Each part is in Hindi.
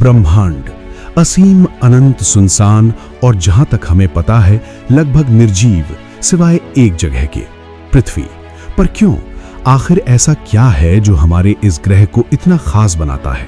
ब्रह्मांड असीम, अनंत, सुनसान और जहां तक हमें पता है लगभग निर्जीव, सिवाय एक जगह के, पृथ्वी। पर क्यों? आखिर ऐसा क्या है जो हमारे इस ग्रह को इतना खास बनाता है?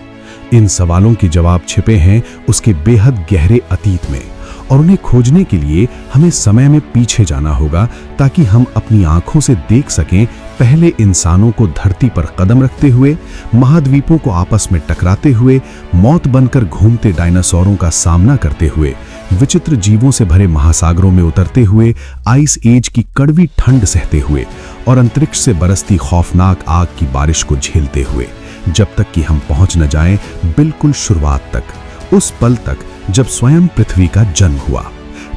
इन सवालों के जवाब छिपे हैं उसके बेहद गहरे अतीत में, और उन्हें खोजने के लिए हमें समय में पीछे जाना होगा ताकि हम अपनी आंखों से देख सकें पहले इंसानों को धरती पर कदम रखते हुए, महाद्वीपों को आपस में टकराते हुए, मौत बनकर घूमते डायनासोरों का सामना करते हुए, विचित्र जीवों से भरे महासागरों में उतरते हुए, आइस एज की कड़वी ठंड सहते हुए और अंतरिक्ष से बरसती खौफनाक आग की बारिश को झेलते हुए, जब तक कि हम पहुंच न जाएं बिल्कुल शुरुआत तक, उस पल तक जब स्वयं पृथ्वी का जन्म हुआ।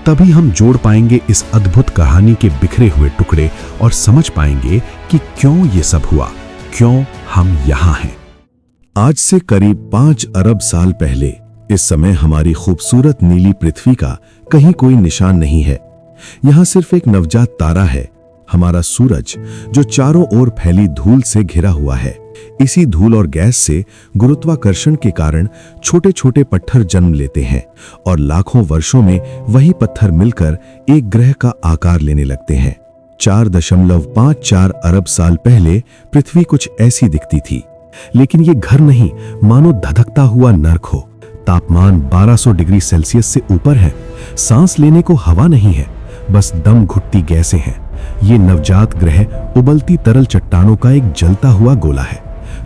तभी हम जोड़ पाएंगे इस अद्भुत कहानी के बिखरे हुए टुकड़े और समझ पाएंगे कि क्यों ये सब हुआ, क्यों हम यहाँ हैं। आज से करीब 5 अरब साल पहले इस समय हमारी खूबसूरत नीली पृथ्वी का कहीं कोई निशान नहीं है। यहाँ सिर्फ एक नवजात तारा है, हमारा सूरज, जो चारों ओर फैली धूल से घिरा हुआ है। इसी धूल और गैस से गुरुत्वाकर्षण के कारण छोटे छोटे पत्थर जन्म लेते हैं और लाखों वर्षों में वही पत्थर मिलकर एक ग्रह का आकार लेने लगते हैं। 4.54 अरब साल पहले पृथ्वी कुछ ऐसी दिखती थी, लेकिन ये घर नहीं, मानो धधकता हुआ नर्क हो। तापमान 1200 डिग्री सेल्सियस से ऊपर है, सांस लेने को हवा नहीं है, बस दम घुटती गैसें हैं। ये नवजात ग्रह उबलती तरल चट्टानों का एक जलता हुआ गोला है,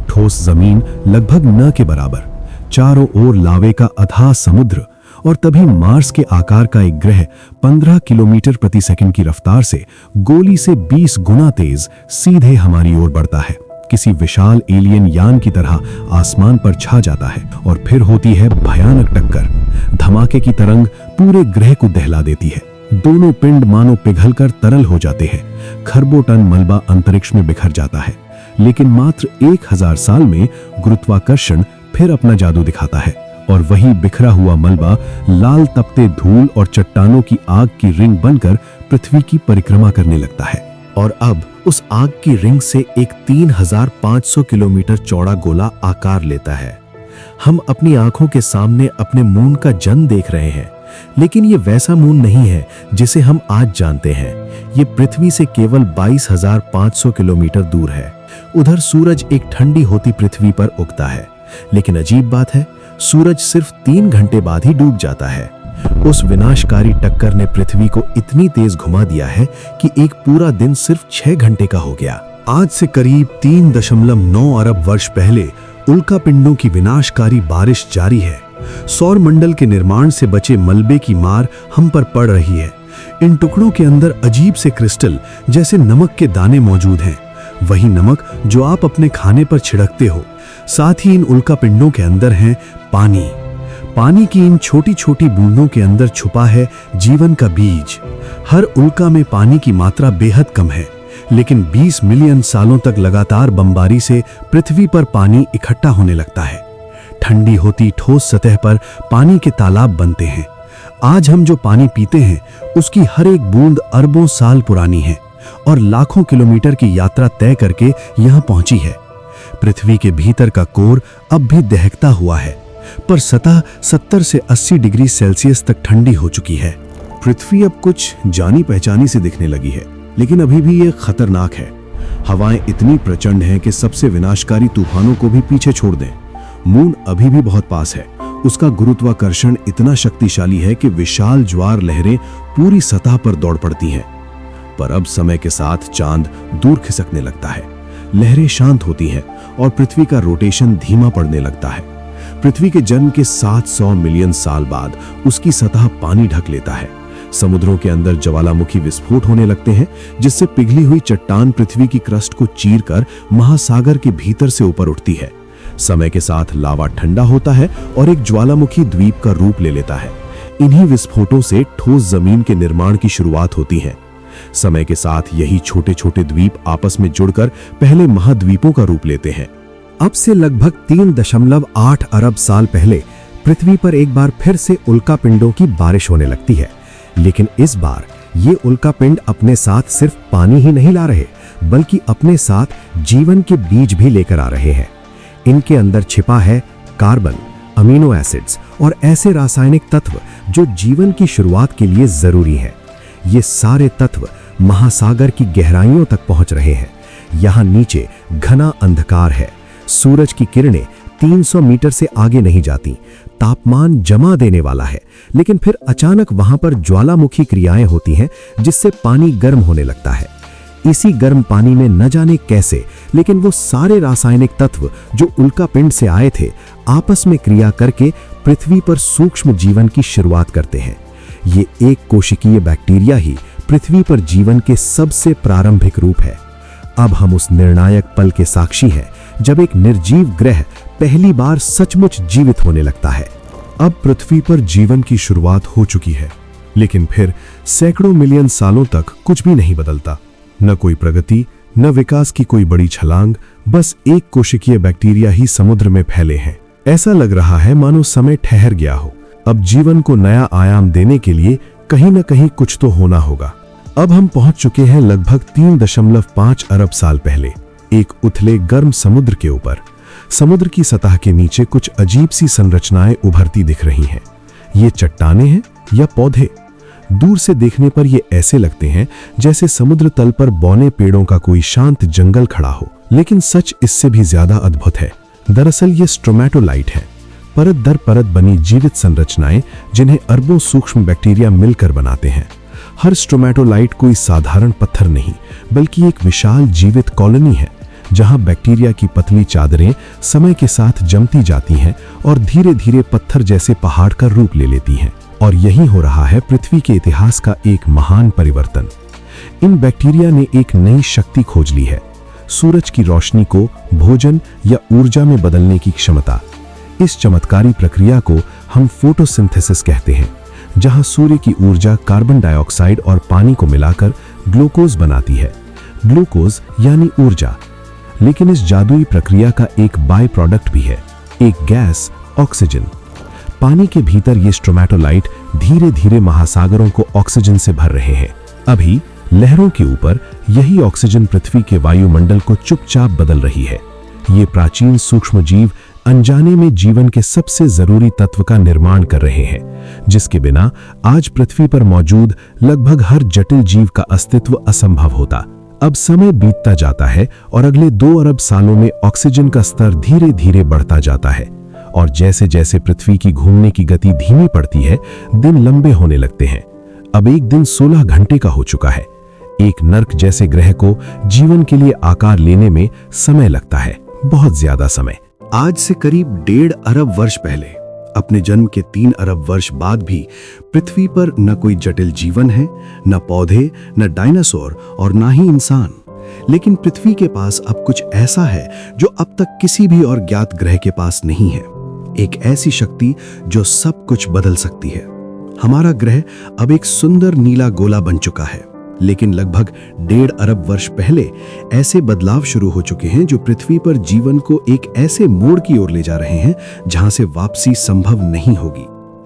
ठोस जमीन लगभग न के बराबर, चारों ओर लावे का अथाह समुद्र, और तभी मार्स के आकार का एक ग्रह 15 किलोमीटर प्रति सेकंड की रफ्तार से गोली से 20 गुना तेज सीधे हमारी ओर बढ़ता है। किसी विशाल एलियन यान की तरह आसमान पर छा जाता है और फिर होती है भयानक टक्कर। धमाके की तरंग पूरे ग्रह को दहला देती है। दोनों पिंड मानो पिघलकर तरल हो जाते हैं। खरबों टन मलबा अंतरिक्ष में बिखर जाता है, लेकिन मात्र 1000 साल में गुरुत्वाकर्षण फिर अपना जादू दिखाता है और वही बिखरा हुआ मलबा लाल तपते धूल और चट्टानों की आग की रिंग बनकर पृथ्वी की परिक्रमा करने लगता है। और अब उस आग की रिंग से एक 3500 किलोमीटर चौड़ा गोला आकार लेता है। हम अपनी आंखों के सामने अपने मून का जन्म देख रहे हैं, लेकिन ये वैसा मून नहीं है जिसे हम आज जानते हैं। ये पृथ्वी से केवल 22,500 किलोमीटर दूर है। उधर सूरज एक ठंडी होती पृथ्वी पर उगता है, लेकिन अजीब बात है, सूरज सिर्फ 3 घंटे बाद ही डूब जाता है। उस विनाशकारी टक्कर ने पृथ्वी को इतनी तेज घुमा दिया है कि एक पूरा दिन सिर्फ 6 घंटे का हो गया। आज से करीब 3.9 अरब वर्ष पहले उल्कापिंडों की विनाशकारी बारिश जारी है। सौर मंडल के निर्माण से बचे मलबे की मार हम पर पड़ रही है। इन टुकड़ों के अंदर अजीब से क्रिस्टल जैसे नमक के दाने मौजूद हैं, वही नमक जो आप अपने खाने पर छिड़कते हो। साथ ही इन उल्कापिंडों के अंदर है पानी। पानी की इन छोटी छोटी बूंदों के अंदर छुपा है जीवन का बीज। हर उल्का में पानी की मात्रा बेहद कम है, लेकिन 20 मिलियन सालों तक लगातार बमबारी से पृथ्वी पर पानी इकट्ठा होने लगता है। ठंडी होती ठोस सतह पर पानी के तालाब बनते हैं। आज हम जो पानी पीते हैं उसकी हर एक बूंद अरबों साल पुरानी है और लाखों किलोमीटर की यात्रा तय करके यहाँ पहुंची है। पृथ्वी के भीतर का कोर अब भी दहकता हुआ है, पर सतह 70 से 80 डिग्री सेल्सियस तक ठंडी हो चुकी है। पृथ्वी अब कुछ जानी पहचानी से दिखने लगी है, लेकिन अभी भी ये खतरनाक है। हवाएं इतनी प्रचंड हैं कि सबसे विनाशकारी तूफानों को भी पीछे छोड़ दें। मून अभी भी बहुत पास है। उसका गुरुत्वाकर्षण इतना शक्तिशाली है कि विशाल ज्वार लहरें पूरी सतह पर दौड़ पड़ती हैं। पर अब समय के साथ चांद दूर खिसकने लगता है, लहरें शांत होती हैं और पृथ्वी का रोटेशन धीमा पड़ने लगता है। पृथ्वी के जन्म के 700 मिलियन साल बाद उसकी सतह पानी ढक लेता है। समुद्रों के अंदर ज्वालामुखी विस्फोट होने लगते हैं, जिससे पिघली हुई चट्टान पृथ्वी की क्रस्ट को चीरकर महासागर के भीतर से ऊपर उठती है। समय के साथ लावा ठंडा होता है और एक ज्वालामुखी द्वीप का रूप ले लेता है। इन्हीं विस्फोटों से ठोस जमीन के निर्माण की शुरुआत होती है। समय के साथ यही छोटे छोटे द्वीप आपस में जुड़कर पहले महाद्वीपों का रूप लेते हैं। अब से लगभग 3.8 अरब साल पहले पृथ्वी पर एक बार फिर से उल्कापिंडों की बारिश होने लगती है, लेकिन इस बार ये उल्कापिंड अपने साथ सिर्फ पानी ही नहीं ला रहे, बल्कि अपने साथ जीवन के बीज भी लेकर आ रहे हैं। इनके अंदर छिपा है कार्बन, अमीनो एसिड्स और ऐसे रासायनिक तत्व जो जीवन की शुरुआत के लिए जरूरी हैं। ये सारे तत्व महासागर की गहराइयों तक पहुंच रहे हैं। यहाँ नीचे घना अंधकार है, सूरज की किरणें 300 मीटर से आगे नहीं जाती, तापमान जमा देने वाला है, लेकिन फिर अचानक वहां पर ज्वालामुखी क्रियाएं होती हैं जिससे पानी गर्म होने लगता है। इसी गर्म पानी में न जाने कैसे, लेकिन वो सारे रासायनिक तत्व जो उल्कापिंड से आए थे आपस में क्रिया करके पृथ्वी पर सूक्ष्म जीवन की शुरुआत करते हैं। ये एक कोशिकीय बैक्टीरिया ही पृथ्वी पर जीवन के सबसे प्रारंभिक रूप है। अब हम उस निर्णायक पल के साक्षी हैं जब एक निर्जीव ग्रह पहली बार सचमुच जीवित होने लगता है। अब पृथ्वी पर जीवन की शुरुआत हो चुकी है, लेकिन फिर सैकड़ों मिलियन सालों तक कुछ भी नहीं बदलता। न कोई प्रगति, न विकास की कोई बड़ी छलांग, बस एक कोशिकीय बैक्टीरिया ही समुद्र में फैले हैं। ऐसा लग रहा है मानो समय ठहर गया हो। अब जीवन को नया आयाम देने के लिए कहीं न कहीं कुछ तो होना होगा। अब हम पहुंच चुके हैं लगभग 3.5 अरब साल पहले, एक उथले गर्म समुद्र के ऊपर। समुद्र की सतह के नीचे कुछ अजीब सी संरचनाएं उभरती दिख रही हैं। ये चट्टानें हैं या पौधे? दूर से देखने पर ये ऐसे लगते हैं जैसे समुद्र तल पर बौने पेड़ों का कोई शांत जंगल खड़ा हो, लेकिन सच इससे भी ज्यादा अद्भुत है। दरअसल ये स्ट्रोमैटोलाइट है, परत दर परत बनी जीवित संरचनाएं जिन्हें अरबों सूक्ष्म बैक्टीरिया मिलकर बनाते हैं। हर स्ट्रोमैटोलाइट कोई साधारण पत्थर नहीं, बल्कि एक विशाल जीवित कॉलोनी है जहां बैक्टीरिया की पतली चादरें समय के साथ जमती जाती हैं और धीरे धीरे पत्थर जैसे पहाड़ का रूप ले लेती हैं। और यही हो रहा है पृथ्वी के इतिहास का एक महान परिवर्तन। इन बैक्टीरिया ने एक नई शक्ति खोज ली है, सूरज की रोशनी को भोजन या ऊर्जा में बदलने की क्षमता। इस चमत्कारी प्रक्रिया को हम फोटोसिंथेसिस कहते हैं, जहां सूर्य की ऊर्जा कार्बन डाइऑक्साइड और पानी को मिलाकर ग्लूकोज बनाती है। ग्लूकोज यानी ऊर्जा। लेकिन इस जादुई प्रक्रिया का एक बाय प्रोडक्ट भी है, एक गैस, ऑक्सीजन। पानी के भीतर ये स्ट्रोमैटोलाइट धीरे धीरे महासागरों को ऑक्सीजन से भर रहे हैं। अभी लहरों के ऊपर यही ऑक्सीजन पृथ्वी के वायुमंडल को चुपचाप बदल रही है। ये प्राचीन सूक्ष्म जीव अनजाने में जीवन के सबसे जरूरी तत्व का निर्माण कर रहे हैं, जिसके बिना आज पृथ्वी पर मौजूद लगभग हर जटिल जीव का अस्तित्व असंभव होता। अब समय बीतता जाता है और अगले 2 अरब सालों में ऑक्सीजन का स्तर धीरे धीरे बढ़ता जाता है, और जैसे जैसे पृथ्वी की घूमने की गति धीमी पड़ती है, दिन लंबे होने लगते हैं। अब एक दिन 16 घंटे का हो चुका है। एक नर्क जैसे ग्रह को जीवन के लिए आकार लेने में समय लगता है, बहुत ज्यादा समय। आज से करीब 1.5 अरब वर्ष पहले, अपने जन्म के 3 अरब वर्ष बाद भी पृथ्वी पर न कोई जटिल जीवन है, न पौधे, न डायनासोर और न ही इंसान। लेकिन पृथ्वी के पास अब कुछ ऐसा है जो अब तक किसी भी और ज्ञात ग्रह के पास नहीं है। एक ऐसी शक्ति जो सब कुछ बदल सकती है। हमारा ग्रह अब एक सुंदर नीला गोला बन चुका है, लेकिन लगभग 1.5 अरब वर्ष पहले ऐसे बदलाव शुरू हो चुके हैं जो पृथ्वी पर जीवन को एक ऐसे मोड़ की ओर ले जा रहे हैं जहां से वापसी संभव नहीं होगी।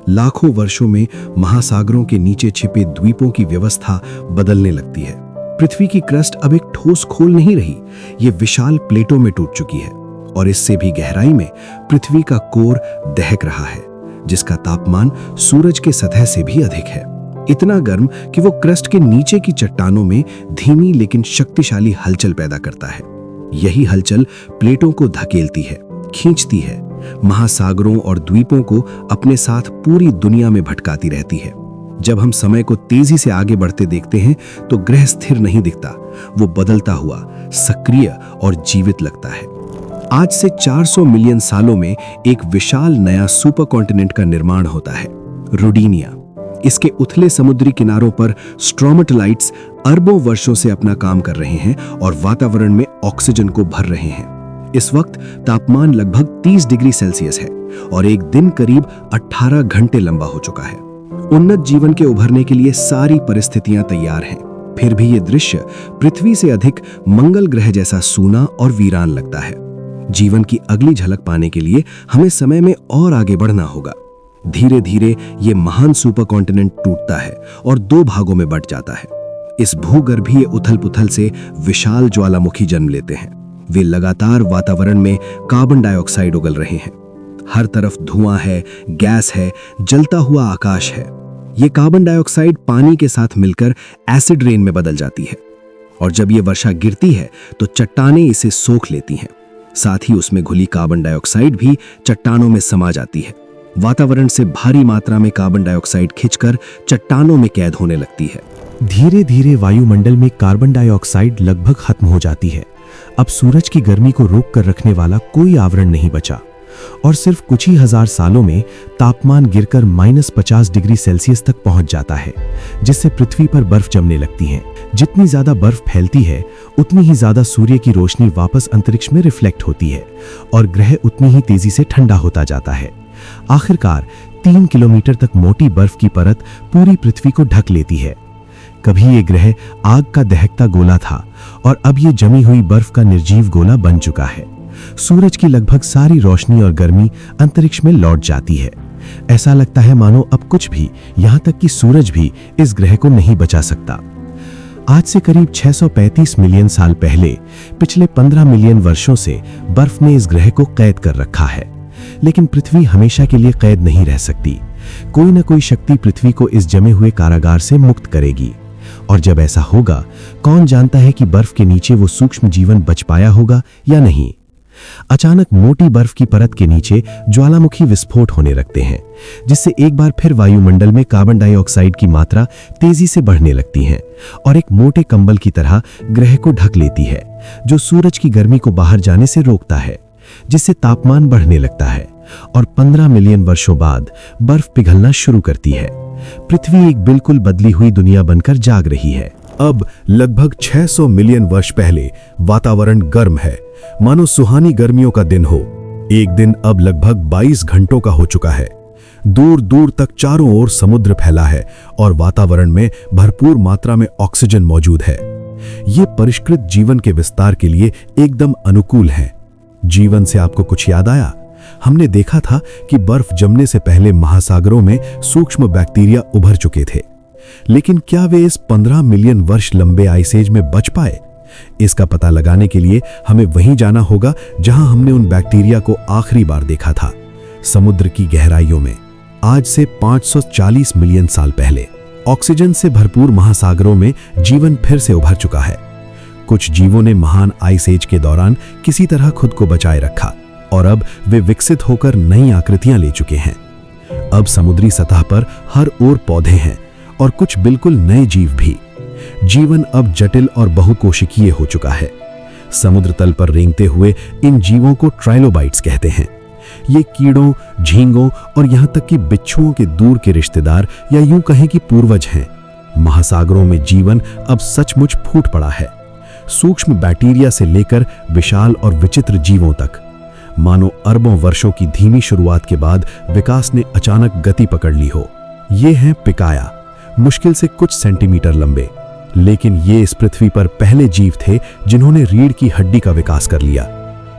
लाखों वर्षों में महासागरों के नीचे छिपे द्वीपों की व्यवस्था बदलने लगती है। पृथ्वी की क्रस्ट अब एक ठोस खोल नहीं रही, ये विशाल प्लेटों में टूट चुकी है, और इससे भी गहराई में पृथ्वी का कोर दहक रहा है, जिसका तापमान सूरज के सतह से भी अधिक है। इतना गर्म कि वो क्रस्ट के नीचे की चट्टानों में धीमी लेकिन शक्तिशाली हलचल पैदा करता है। यही हलचल प्लेटों को धकेलती है, खींचती है, महासागरों और द्वीपों को अपने साथ पूरी दुनिया में भटकाती रहती है। जब हम समय को तेजी से आगे बढ़ते देखते हैं तो ग्रह स्थिर नहीं दिखता, वो बदलता हुआ सक्रिय और जीवित लगता है। आज से 400 मिलियन सालों में एक विशाल नया सुपर कॉन्टिनेंट का निर्माण होता है, रोडिनिया। इसके उथले समुद्री किनारों पर स्ट्रोमैटोलाइट्स अरबों वर्षों से अपना काम कर रहे हैं और वातावरण में ऑक्सीजन को भर रहे हैं। इस वक्त तापमान लगभग 30 डिग्री सेल्सियस है और एक दिन करीब 18 घंटे लंबा हो चुका है। उन्नत जीवन के उभरने के लिए सारी परिस्थितियां तैयार हैं। फिर भी ये दृश्य पृथ्वी से अधिक मंगल ग्रह जैसा सूना और वीरान लगता है। जीवन की अगली झलक पाने के लिए हमें समय में और आगे बढ़ना होगा। धीरे धीरे ये महान सुपर कॉन्टिनेंट टूटता है और 2 भागों में बंट जाता है। इस भूगर्भीय उथल पुथल से विशाल ज्वालामुखी जन्म लेते हैं। वे लगातार वातावरण में कार्बन डाइऑक्साइड उगल रहे हैं। हर तरफ धुआं है, गैस है, जलता हुआ आकाश है। ये कार्बन डाइऑक्साइड पानी के साथ मिलकर एसिड रेन में बदल जाती है और जब ये वर्षा गिरती है तो चट्टानें इसे सोख लेती हैं। साथ ही उसमें घुली कार्बन डाइऑक्साइड भी चट्टानों में समा जाती है। वातावरण से भारी मात्रा में कार्बन डाइऑक्साइड खिंचकर चट्टानों में कैद होने लगती है। धीरे धीरे वायुमंडल में कार्बन डाइऑक्साइड लगभग खत्म हो जाती है। अब सूरज की गर्मी को रोक कर रखने वाला कोई आवरण नहीं बचा और सिर्फ कुछ ही हजार सालों में तापमान गिरकर -50 डिग्री सेल्सियस तक पहुंच जाता है, जिससे पृथ्वी पर बर्फ जमने लगती है। जितनी ज्यादा बर्फ फैलती है उतनी ही ज्यादा सूर्य की रोशनी वापस अंतरिक्ष में रिफ्लेक्ट होती है और ग्रह उतनी ही तेजी से ठंडा होता जाता है। आखिरकार 3 किलोमीटर तक मोटी बर्फ की परत पूरी पृथ्वी को ढक लेती है। कभी ये ग्रह आग का दहकता गोला था और अब ये जमी हुई बर्फ का निर्जीव गोला बन चुका है। सूरज की लगभग सारी रोशनी और गर्मी अंतरिक्ष में लौट जाती है। ऐसा लगता है मानो अब कुछ भी, यहाँ तक कि सूरज भी इस ग्रह को नहीं बचा सकता। आज से करीब 635 मिलियन साल पहले पिछले 15 मिलियन वर्षों से बर्फ ने इस ग्रह को कैद कर रखा है। लेकिन पृथ्वी हमेशा के लिए कैद नहीं रह सकती। कोई न कोई शक्ति पृथ्वी को इस जमे हुए कारागार से मुक्त करेगी और जब ऐसा होगा, कौन जानता है कि बर्फ के नीचे वो सूक्ष्म जीवन बच पाया होगा या नहीं। अचानक मोटी बर्फ की परत के नीचे ज्वालामुखी विस्फोट होने लगते हैं, जिससे एक बार फिर वायुमंडल में कार्बन डाइऑक्साइड की मात्रा तेजी से बढ़ने लगती है और एक मोटे कंबल की तरह ग्रह को ढक लेती है, जो सूरज की गर्मी को बाहर जाने से रोकता है, जिससे तापमान बढ़ने लगता है और 15 मिलियन वर्षों बाद बर्फ पिघलना शुरू करती है। पृथ्वी एक बिल्कुल बदली हुई दुनिया बनकर जाग रही है। अब लगभग 600 मिलियन वर्ष पहले वातावरण गर्म है, मानो सुहानी गर्मियों का दिन हो। एक दिन अब लगभग 22 घंटों का हो चुका है। दूर दूर तक चारों ओर समुद्र फैला है और वातावरण में भरपूर मात्रा में ऑक्सीजन मौजूद है। ये परिष्कृत जीवन के विस्तार के लिए एकदम अनुकूल है। जीवन से आपको कुछ याद आया? हमने देखा था कि बर्फ जमने से पहले महासागरों में सूक्ष्म बैक्टीरिया उभर चुके थे, लेकिन क्या वे इस 15 मिलियन वर्ष लंबे आइस एज में बच पाए? इसका पता लगाने के लिए हमें वहीं जाना होगा जहां हमने उन बैक्टीरिया को आखिरी बार देखा था, समुद्र की गहराइयों में। आज से 540 मिलियन साल पहले ऑक्सीजन से भरपूर महासागरों में जीवन फिर से उभर चुका है। कुछ जीवों ने महान आइस एज के दौरान किसी तरह खुद को बचाए रखा और अब वे विकसित होकर नई आकृतियां ले चुके हैं। अब समुद्री सतह पर हर ओर पौधे हैं और कुछ बिल्कुल नए जीव भी। जीवन अब जटिल और बहुकोशिकीय हो चुका है। समुद्र तल पर रेंगते हुए इन जीवों को ट्राइलोबाइट्स कहते हैं। ये कीड़ों, झींगों और यहां तक कि बिच्छुओं के दूर के रिश्तेदार या यूं कहें कि पूर्वज हैं। महासागरों में जीवन अब सचमुच फूट पड़ा है, सूक्ष्म बैक्टीरिया से लेकर विशाल और विचित्र जीवों तक। मानो अरबों वर्षों की धीमी शुरुआत के बाद विकास ने अचानक गति पकड़ ली हो। ये हैं पिकाया, मुश्किल से कुछ सेंटीमीटर लंबे, लेकिन ये इस पृथ्वी पर पहले जीव थे जिन्होंने रीढ़ की हड्डी का विकास कर लिया।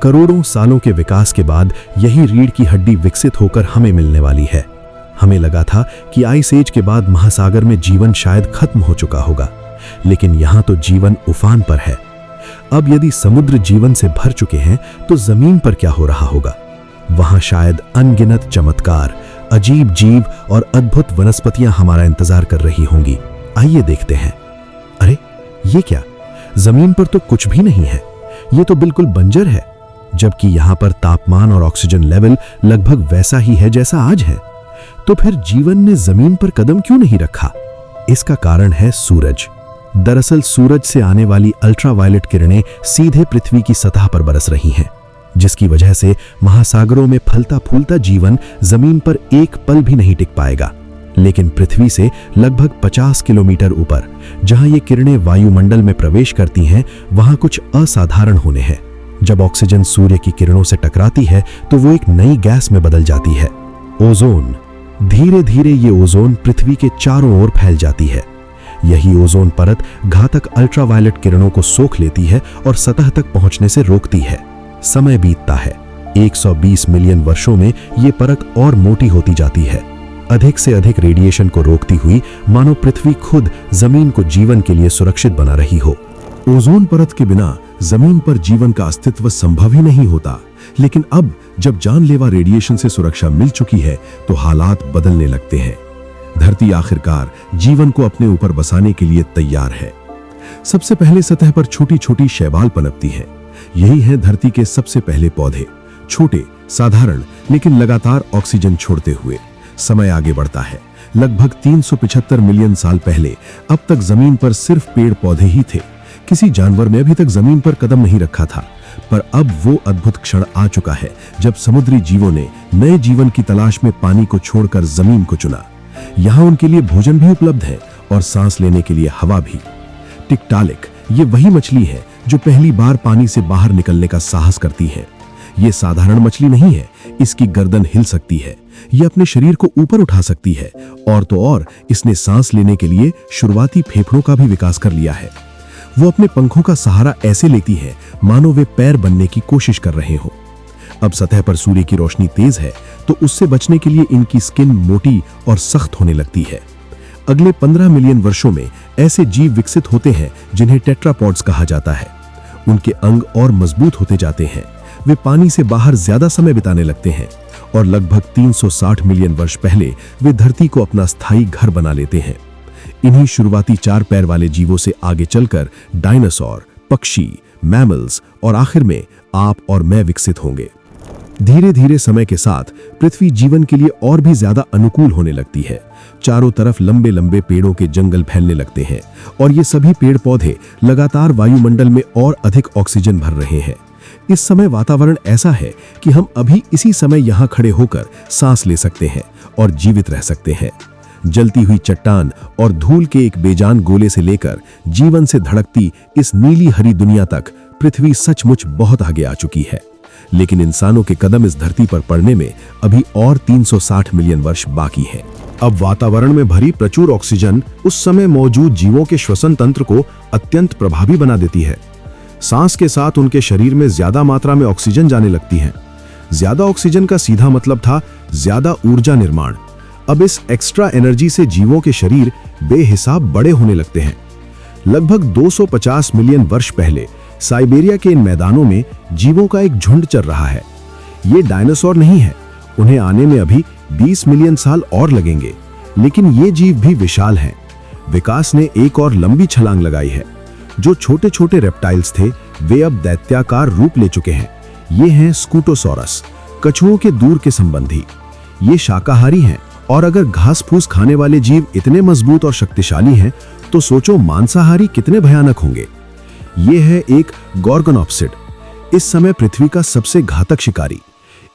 करोड़ों सालों के विकास के बाद यही रीढ़ की हड्डी विकसित होकर हमें मिलने वाली है। हमें लगा था कि आइस एज के बाद महासागर में जीवन शायद खत्म हो चुका होगा, लेकिन यहां तो जीवन उफान पर है। अब यदि समुद्र जीवन से भर चुके हैं तो जमीन पर क्या हो रहा होगा? वहां शायद अनगिनत चमत्कार, अजीब जीव और अद्भुत वनस्पतियां हमारा इंतजार कर रही होंगी। आइए देखते हैं। अरे ये क्या? जमीन पर तो कुछ भी नहीं है, ये तो बिल्कुल बंजर है, जबकि यहां पर तापमान और ऑक्सीजन लेवल लगभग वैसा ही है जैसा आज है। तो फिर जीवन ने जमीन पर कदम क्यों नहीं रखा? इसका कारण है सूरज। दरअसल सूरज से आने वाली अल्ट्रावायलेट किरणें सीधे पृथ्वी की सतह पर बरस रही हैं, जिसकी वजह से महासागरों में फलता फूलता जीवन जमीन पर एक पल भी नहीं टिक पाएगा। लेकिन पृथ्वी से लगभग 50 किलोमीटर ऊपर, जहां ये किरणें वायुमंडल में प्रवेश करती हैं, वहां कुछ असाधारण होने हैं। जब ऑक्सीजन सूर्य की किरणों से टकराती है तो वो एक नई गैस में बदल जाती है, ओजोन। धीरे धीरे ये ओजोन पृथ्वी के चारों ओर फैल जाती है। यही ओजोन परत घातक अल्ट्रावायलेट किरणों को सोख लेती है और सतह तक पहुंचने से रोकती है। समय बीतता है। 120 मिलियन वर्षों में ये परत और मोटी होती जाती है, अधिक से अधिक रेडिएशन को रोकती हुई, मानो पृथ्वी खुद जमीन को जीवन के लिए सुरक्षित बना रही हो। ओजोन परत के बिना जमीन पर जीवन का अस्तित्व संभव ही नहीं होता। लेकिन अब जब जानलेवा रेडिएशन से सुरक्षा मिल चुकी है तो हालात बदलने लगते हैं। धरती आखिरकार जीवन को अपने ऊपर बसाने के लिए तैयार है। सबसे पहले सतह पर छोटी छोटी शैवाल पनपती हैं। यही हैं धरती के सबसे पहले पौधे, छोटे, साधारण, लेकिन लगातार ऑक्सीजन छोड़ते हुए। समय आगे बढ़ता है। लगभग 375 मिलियन साल पहले अब तक जमीन पर सिर्फ पेड़ पौधे ही थे। किसी जानवर ने अभी तक जमीन पर कदम नहीं रखा था। पर अब वो अद्भुत क्षण आ चुका है जब समुद्री जीवों ने नए जीवन की तलाश में पानी को छोड़कर जमीन को चुना। यहाँ उनके लिए भोजन भी उपलब्ध है और सांस लेने के लिए हवा भी। टिक्टालिक ये वही मछली है जो पहली बार पानी से बाहर निकलने का साहस करती है। ये साधारण मछली नहीं है, इसकी गर्दन हिल सकती है, ये अपने शरीर को ऊपर उठा सकती है, और तो और इसने सांस लेने के लिए शुरुआती फेफड़ों का भी विकास कर लिया है। वो अपने पंखों का सहारा ऐसे लेती है मानो वे पैर बनने की कोशिश कर रहे हो। अब सतह पर सूर्य की रोशनी तेज है तो उससे बचने के लिए इनकी स्किन मोटी और सख्त होने लगती है। अगले 15 मिलियन वर्षों में ऐसे जीव विकसित होते हैं जिन्हें टेट्रापॉड्स कहा जाता है। उनके अंग और मजबूत होते जाते हैं। वे पानी से बाहर ज्यादा समय बिताने लगते हैं और लगभग 360 मिलियन वर्ष पहले वे धरती को अपना स्थायी घर बना लेते हैं। इन्हीं शुरुआती 4 पैर वाले जीवों से आगे चलकर डायनासोर, पक्षी, मैमल्स और आखिर में आप और मैं विकसित होंगे। धीरे धीरे समय के साथ पृथ्वी जीवन के लिए और भी ज्यादा अनुकूल होने लगती है। चारों तरफ लंबे लंबे पेड़ों के जंगल फैलने लगते हैं और ये सभी पेड़ पौधे लगातार वायुमंडल में और अधिक ऑक्सीजन भर रहे हैं। इस समय वातावरण ऐसा है कि हम अभी इसी समय यहाँ खड़े होकर सांस ले सकते हैं और जीवित रह सकते हैं। जलती हुई चट्टान और धूल के एक बेजान गोले से लेकर जीवन से धड़कती इस नीली हरी दुनिया तक पृथ्वी सचमुच बहुत आगे आ चुकी है। लेकिन इंसानों के कदम इस धरती पर पड़ने में अभी और 360 मिलियन वर्ष बाकी हैं। अब वातावरण में भरी प्रचुर ऑक्सीजन उस समय मौजूद जीवों के श्वसन तंत्र को अत्यंत प्रभावी बना देती है। सांस के साथ उनके शरीर में ज्यादा मात्रा में ऑक्सीजन जाने लगती है। ज्यादा ऑक्सीजन का सीधा मतलब था ज्यादा ऊर्जा निर्माण। अब इस एक्स्ट्रा एनर्जी से जीवों के शरीर बेहिसाब बड़े होने लगते हैं। लगभग 250 मिलियन वर्ष पहले साइबेरिया के इन मैदानों में जीवों का एक झुंड चल रहा है। ये डायनासोर नहीं है, उन्हें आने में अभी 20 मिलियन साल और लगेंगे, लेकिन ये जीव भी विशाल हैं। विकास ने एक और लंबी छलांग लगाई है। जो छोटे छोटे रेप्टाइल्स थे वे अब दैत्याकार रूप ले चुके हैं। ये हैं स्कूटोसॉरस, कछुओं के दूर के संबंधी। ये शाकाहारी हैं और अगर घास फूस खाने वाले जीव इतने मजबूत और शक्तिशाली हैं तो सोचो मांसाहारी कितने भयानक होंगे। ये है एक गॉर्गोनॉप्सिड, इस समय पृथ्वी का सबसे घातक शिकारी।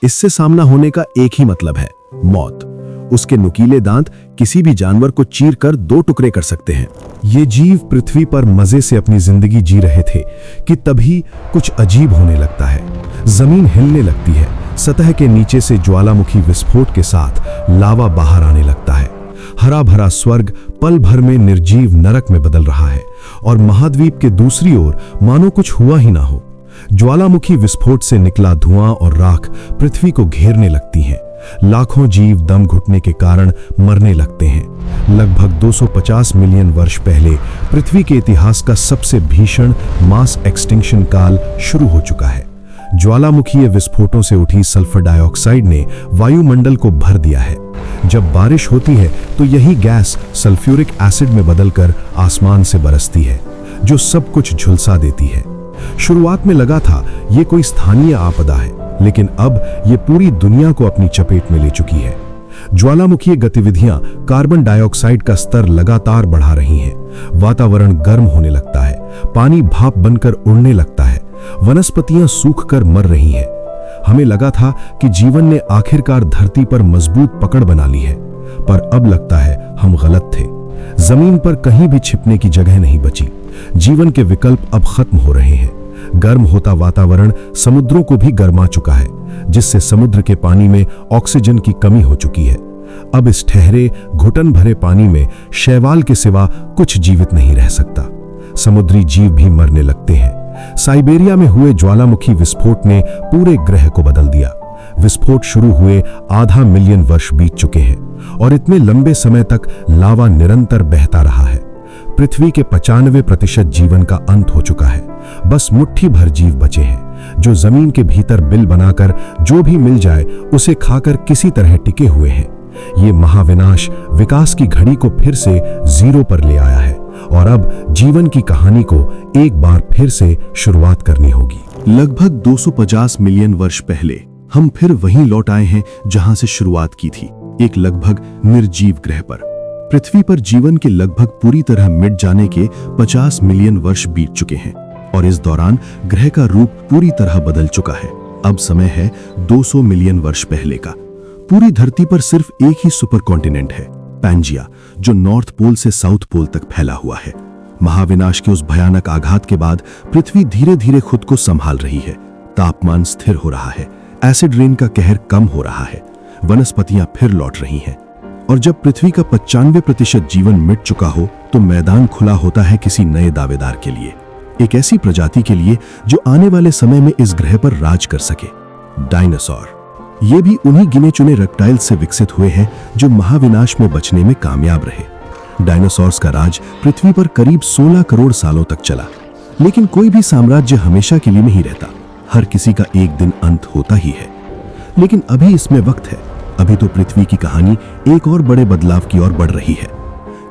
इससे सामना होने का एक ही मतलब है, मौत। उसके नुकीले दांत किसी भी जानवर को चीर कर 2 टुकड़े कर सकते हैं। ये जीव पृथ्वी पर मजे से अपनी जिंदगी जी रहे थे कि तभी कुछ अजीब होने लगता है। जमीन हिलने लगती है, सतह के नीचे से ज्वालामुखी विस्फोट के साथ लावा बाहर आने लगता है। हरा भरा स्वर्ग पल भर में निर्जीव नरक में बदल रहा है और महाद्वीप के दूसरी ओर मानो कुछ हुआ ही ना हो। ज्वालामुखी विस्फोट से निकला धुआं और राख पृथ्वी को घेरने लगती हैं। लाखों जीव दम घुटने के कारण मरने लगते हैं। लगभग 250 मिलियन वर्ष पहले पृथ्वी के इतिहास का सबसे भीषण मास एक्सटिंक्शन काल शुरू हो चुका है। ज्वालामुखीय विस्फोटों से उठी सल्फर डाइऑक्साइड ने वायुमंडल को भर दिया है। जब बारिश होती है तो यही गैस सल्फ्यूरिक एसिड में बदलकर आसमान से बरसती है, जो सब कुछ झुलसा देती है। शुरुआत में लगा था ये कोई स्थानीय आपदा है, लेकिन अब ये पूरी दुनिया को अपनी चपेट में ले चुकी है। ज्वालामुखीय गतिविधियां कार्बन डाइऑक्साइड का स्तर लगातार बढ़ा रही हैं। वातावरण गर्म होने लगता है, पानी भाप बनकर उड़ने लगता है, वनस्पतियां सूखकर मर रही हैं। हमें लगा था कि जीवन ने आखिरकार धरती पर मजबूत पकड़ बना ली है, पर अब लगता है हम गलत थे। जमीन पर कहीं भी छिपने की जगह नहीं बची। जीवन के विकल्प अब खत्म हो रहे हैं। गर्म होता वातावरण समुद्रों को भी गर्मा चुका है, जिससे समुद्र के पानी में ऑक्सीजन की कमी हो चुकी है। अब इस ठहरे घुटन भरे पानी में शैवाल के सिवा कुछ जीवित नहीं रह सकता। समुद्री जीव भी मरने लगते हैं। साइबेरिया में हुए ज्वालामुखी विस्फोट ने पूरे ग्रह को बदल दिया। विस्फोट शुरू हुए आधा मिलियन वर्ष बीत चुके हैं और इतने लंबे समय तक लावा निरंतर बहता रहा है। पृथ्वी के 95% जीवन का अंत हो चुका है। बस मुट्ठी भर जीव बचे हैं, जो जमीन के भीतर बिल बनाकर जो भी मिल जाए उसे खाकर किसी तरह टिके हुए हैं। ये महाविनाश विकास की घड़ी को फिर से जीरो पर ले आया है और अब जीवन की कहानी को एक बार फिर से शुरुआत करनी होगी। लगभग 250 मिलियन वर्ष पहले हम फिर वहीं लौट आए हैं जहां से शुरुआत की थी, एक लगभग निर्जीव ग्रह पर। पृथ्वी पर जीवन के लगभग पूरी तरह मिट जाने के 50 मिलियन वर्ष बीत चुके हैं और इस दौरान ग्रह का रूप पूरी तरह बदल चुका है। अब समय है 200 मिलियन वर्ष पहले का। पूरी धरती पर सिर्फ एक ही सुपर कॉन्टिनेंट है, पैंजिया, जो नॉर्थ पोल से साउथ पोल तक फैला हुआ है। महाविनाश के उस भयानक आघात के बाद पृथ्वी धीरे धीरे खुद को संभाल रही है। तापमान स्थिर हो रहा है, एसिड रेन का कहर कम हो रहा है, वनस्पतियां फिर लौट रही हैं। और जब पृथ्वी का 95% जीवन मिट चुका हो तो मैदान खुला होता है किसी नए दावेदार के लिए, एक ऐसी प्रजाति के लिए जो आने वाले समय में इस ग्रह पर राज कर सके। डायनासोर। ये भी उन्हीं गिने चुने रेप्टाइल्स से विकसित हुए हैं जो महाविनाश में बचने में कामयाब रहे। डायनासोर्स का राज पृथ्वी पर करीब 16 करोड़ सालों तक चला। लेकिन कोई भी साम्राज्य हमेशा के लिए नहीं रहता, हर किसी का एक दिन अंत होता ही है। लेकिन अभी इसमें वक्त है, अभी तो पृथ्वी की कहानी एक और बड़े बदलाव की ओर बढ़ रही है,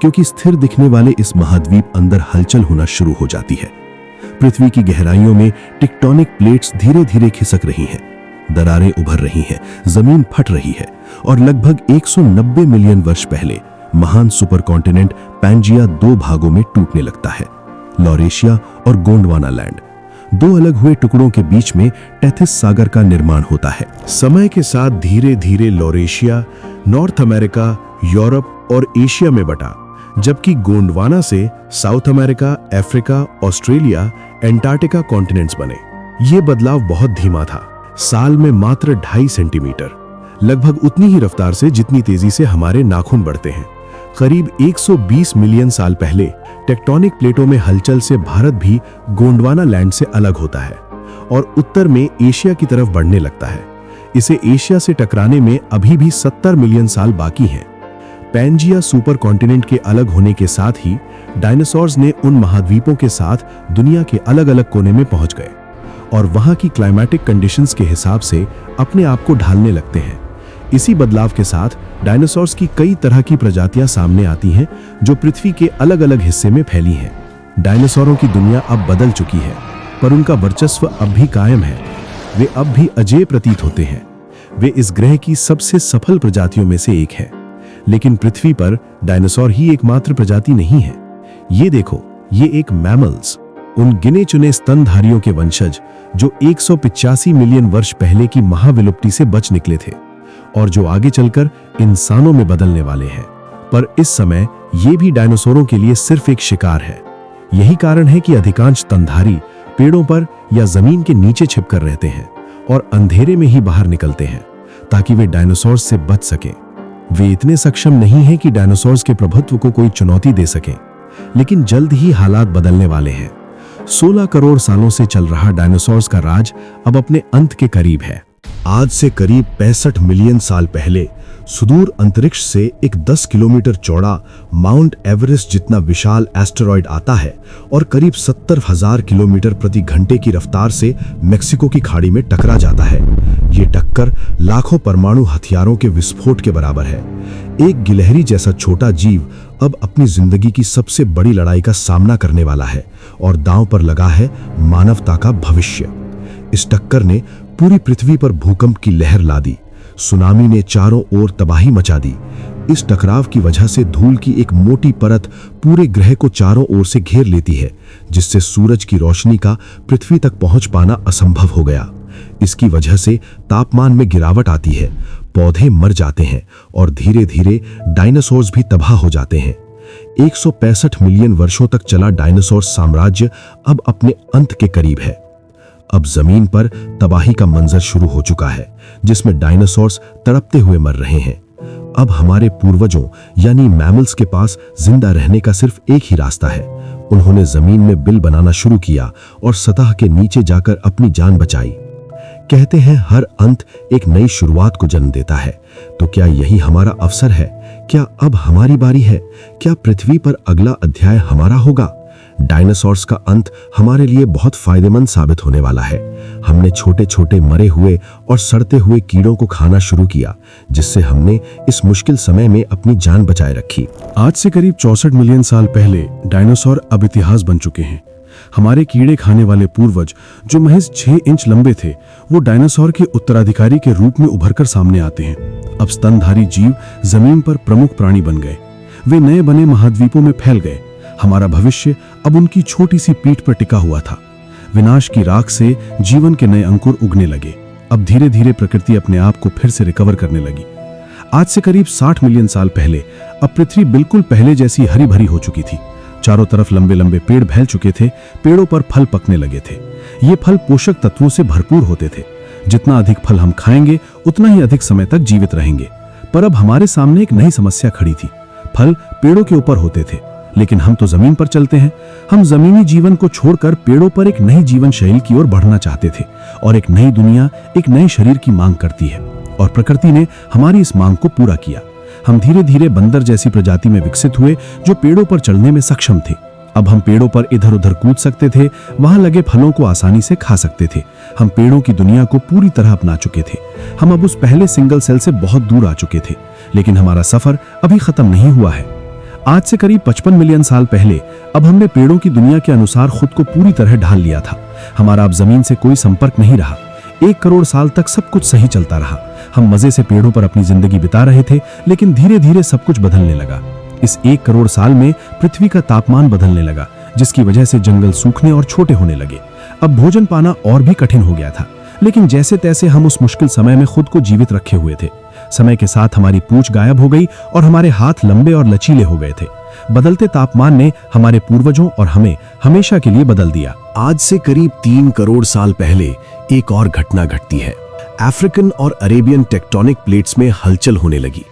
क्योंकि स्थिर दिखने वाले इस महाद्वीप अंदर हलचल होना शुरू हो जाती है। पृथ्वी की गहराइयों में टेक्टोनिक प्लेट्स धीरे धीरे खिसक रही हैं, दरारें उभर रही हैं, जमीन फट रही है और लगभग 190 मिलियन वर्ष पहले महान सुपर कॉन्टिनेंट पैंजिया दो भागों में टूटने लगता है। लॉरेशिया और गोंडवाना लैंड, दो अलग हुए टुकड़ों के बीच में टेथिस सागर का निर्माण होता है। समय के साथ धीरे धीरे लॉरेशिया नॉर्थ अमेरिका, यूरोप और एशिया में बटा, जबकि गोंडवाना से south America, Africa, Australia, Antarctica continents बने। ये बदलाव बहुत धीमा था, साल में मात्र 2.5 सेंटीमीटर, लगभग उतनी ही रफ्तार से जितनी तेजी से हमारे नाखून बढ़ते हैं। करीब 120 मिलियन साल पहले टेक्टोनिक प्लेटों में हलचल से भारत भी गोंडवाना लैंड से अलग होता है और उत्तर में एशिया की तरफ बढ़ने लगता है। इसे एशिया से टकराने में अभी भी 70 मिलियन साल बाकी हैं। पैंजिया सुपर कॉन्टिनेंट के अलग होने के साथ ही डायनासोर्स ने उन महाद्वीपों के साथ दुनिया के अलग अलग कोने में पहुंच गए और वहां की क्लाइमेटिक कंडीशंस के हिसाब से अपने आप को ढालने लगते हैं। इसी बदलाव के साथ डायनासोर्स की कई तरह की प्रजातियां सामने आती हैं जो पृथ्वी के अलग अलग हिस्से में फैली हैं। डायनासोरों की दुनिया अब बदल चुकी है, पर उनका वर्चस्व अब भी कायम है। वे अब भी अजेय प्रतीत होते हैं। वे इस ग्रह की सबसे सफल प्रजातियों में से एक है। लेकिन पृथ्वी पर डायनासोर ही एकमात्र प्रजाति नहीं है। ये देखो, ये एक मैमल्स, उन गिने चुने स्तनधारियों के वंशज जो 185 मिलियन वर्ष पहले की महाविलुप्ति से बच निकले थे और जो आगे चलकर इंसानों में बदलने वाले हैं। पर इस समय ये भी डायनासोरों के लिए सिर्फ एक शिकार है। यही कारण है कि अधिकांश स्तनधारी पेड़ों पर या जमीन के नीचे छिपकर रहते हैं और अंधेरे में ही बाहर निकलते हैं ताकि वे डायनासोर्स से बच सकें। वे इतने सक्षम नहीं हैं कि डायनासोर्स के प्रभुत्व को कोई चुनौती दे सकें, लेकिन जल्द ही हालात बदलने वाले हैं। 16 करोड़ सालों से चल रहा डायनासोर्स का राज अब अपने अंत के करीब है। आज से करीब 65 मिलियन साल पहले सुदूर अंतरिक्ष से एक 10 किलोमीटर चौड़ा माउंट एवरेस्ट जितना विशाल एस्टेरॉयड आता है और करीब 70,000 किलोमीटर प्रति घंटे की रफ्तार से मेक्सिको की खाड़ी में टकरा जाता है। ये टक्कर लाखों परमाणु हथियारों के विस्फोट के बराबर है। एक गिलहरी जैसा छोटा जीव अब अपनी जिंदगी की सबसे बड़ी लड़ाई का सामना करने वाला है और दांव पर लगा है मानवता का भविष्य। इस टक्कर ने पूरी पृथ्वी पर भूकंप की लहर ला दी। सुनामी ने चारों ओर तबाही मचा दी। इस टकराव की वजह से धूल की एक मोटी परत पूरे ग्रह को चारों ओर से घेर लेती है, जिससे सूरज की रोशनी का पृथ्वी तक पहुंच पाना असंभव हो गया। इसकी वजह से तापमान में गिरावट आती है, पौधे मर जाते हैं और धीरे धीरे डायनासोर्स भी तबाह हो जाते हैं। 165 मिलियन वर्षों तक चला डायनासोर साम्राज्य अब अपने अंत के करीब है। अब जमीन पर तबाही का मंजर शुरू हो चुका है, जिसमें डायनासोर्स तड़पते हुए मर रहे हैं। अब हमारे पूर्वजों यानी मैमल्स के पास जिंदा रहने का सिर्फ एक ही रास्ता है। उन्होंने जमीन में बिल बनाना शुरू किया और सतह के नीचे जाकर अपनी जान बचाई। कहते हैं हर अंत एक नई शुरुआत को जन्म देता है। तो क्या यही हमारा अवसर है? क्या अब हमारी बारी है? क्या पृथ्वी पर अगला अध्याय हमारा होगा? डायनासोर्स का अंत हमारे लिए बहुत फायदेमंद साबित होने वाला है। हमने छोटे छोटे मरे हुए और सड़ते हुए कीड़ों को खाना शुरू किया, जिससे हमने इस मुश्किल समय में अपनी जान बचाए रखी। आज से करीब 64 मिलियन साल पहले डायनासोर अब इतिहास बन चुके हैं। हमारे कीड़े खाने वाले पूर्वज जो महज 6 इंच लंबे थे, वो डायनासोर के उत्तराधिकारी के रूप में उभरकर सामने आते हैं। अब स्तनधारी जीव जमीन पर प्रमुख प्राणी बन गए। वे नए बने महाद्वीपों में फैल गए। हमारा भविष्य अब उनकी छोटी सी पीठ पर टिका हुआ था। विनाश की राख से जीवन के नए अंकुर उगने लगे। अब धीरे धीरे प्रकृति अपने आप को फिर से रिकवर करने लगी। आज से करीब 60 मिलियन साल पहले अब पृथ्वी बिल्कुल पहले जैसी हरी भरी हो चुकी थी। चारों तरफ लंबे लंबे पेड़ फैल चुके थे। पेड़ों पर फल पकने लगे थे। ये फल पोषक तत्वों से भरपूर होते थे। जितना अधिक फल हम खाएंगे, उतना ही अधिक समय तक जीवित रहेंगे। पर अब हमारे सामने एक नई समस्या खड़ी थी। फल पेड़ों के ऊपर होते थे, लेकिन हम तो जमीन पर चलते हैं। हम जमीनी जीवन को छोड़कर पेड़ों पर एक नई जीवन शैली की ओर बढ़ना चाहते थे, और एक नई दुनिया, एक नए शरीर की मांग करती है। और प्रकृति ने हमारी इस मांग को पूरा किया। हम धीरे धीरे बंदर जैसी प्रजाति में विकसित हुए, जो पेड़ों पर चढ़ने में सक्षम थे। अब हम पेड़ों पर इधर उधर कूद सकते थे, वहां लगे फलों को आसानी से खा सकते थे। हम पेड़ों की दुनिया को पूरी तरह अपना चुके थे। हम अब उस पहले सिंगल सेल से बहुत दूर आ चुके थे, लेकिन हमारा सफर अभी खत्म नहीं हुआ है। आज से करीब 55 मिलियन साल पहले अब हमने पेड़ों की दुनिया के अनुसार खुद को पूरी तरह ढाल लिया था। हमारा अब जमीन से कोई संपर्क नहीं रहा। 1 करोड़ साल तक सब कुछ सही चलता रहा। हम मजे से पेड़ों पर अपनी जिंदगी बिता रहे थे, लेकिन धीरे धीरे सब कुछ बदलने लगा। इस 1 करोड़ साल में पृथ्वी का तापमान बदलने लगा, जिसकी वजह से जंगल सूखने और छोटे होने लगे। अब भोजन पाना और भी कठिन हो गया था, लेकिन जैसे तैसे हम उस मुश्किल समय में खुद को जीवित रखे हुए थे। समय के साथ हमारी पूंछ गायब हो गई और हमारे हाथ लंबे और लचीले हो गए थे। बदलते तापमान ने हमारे पूर्वजों और हमें हमेशा के लिए बदल दिया। आज से करीब 3 करोड़ साल पहले एक और घटना घटती है। अफ्रीकन और अरेबियन टेक्टोनिक प्लेट्स में हलचल होने लगी,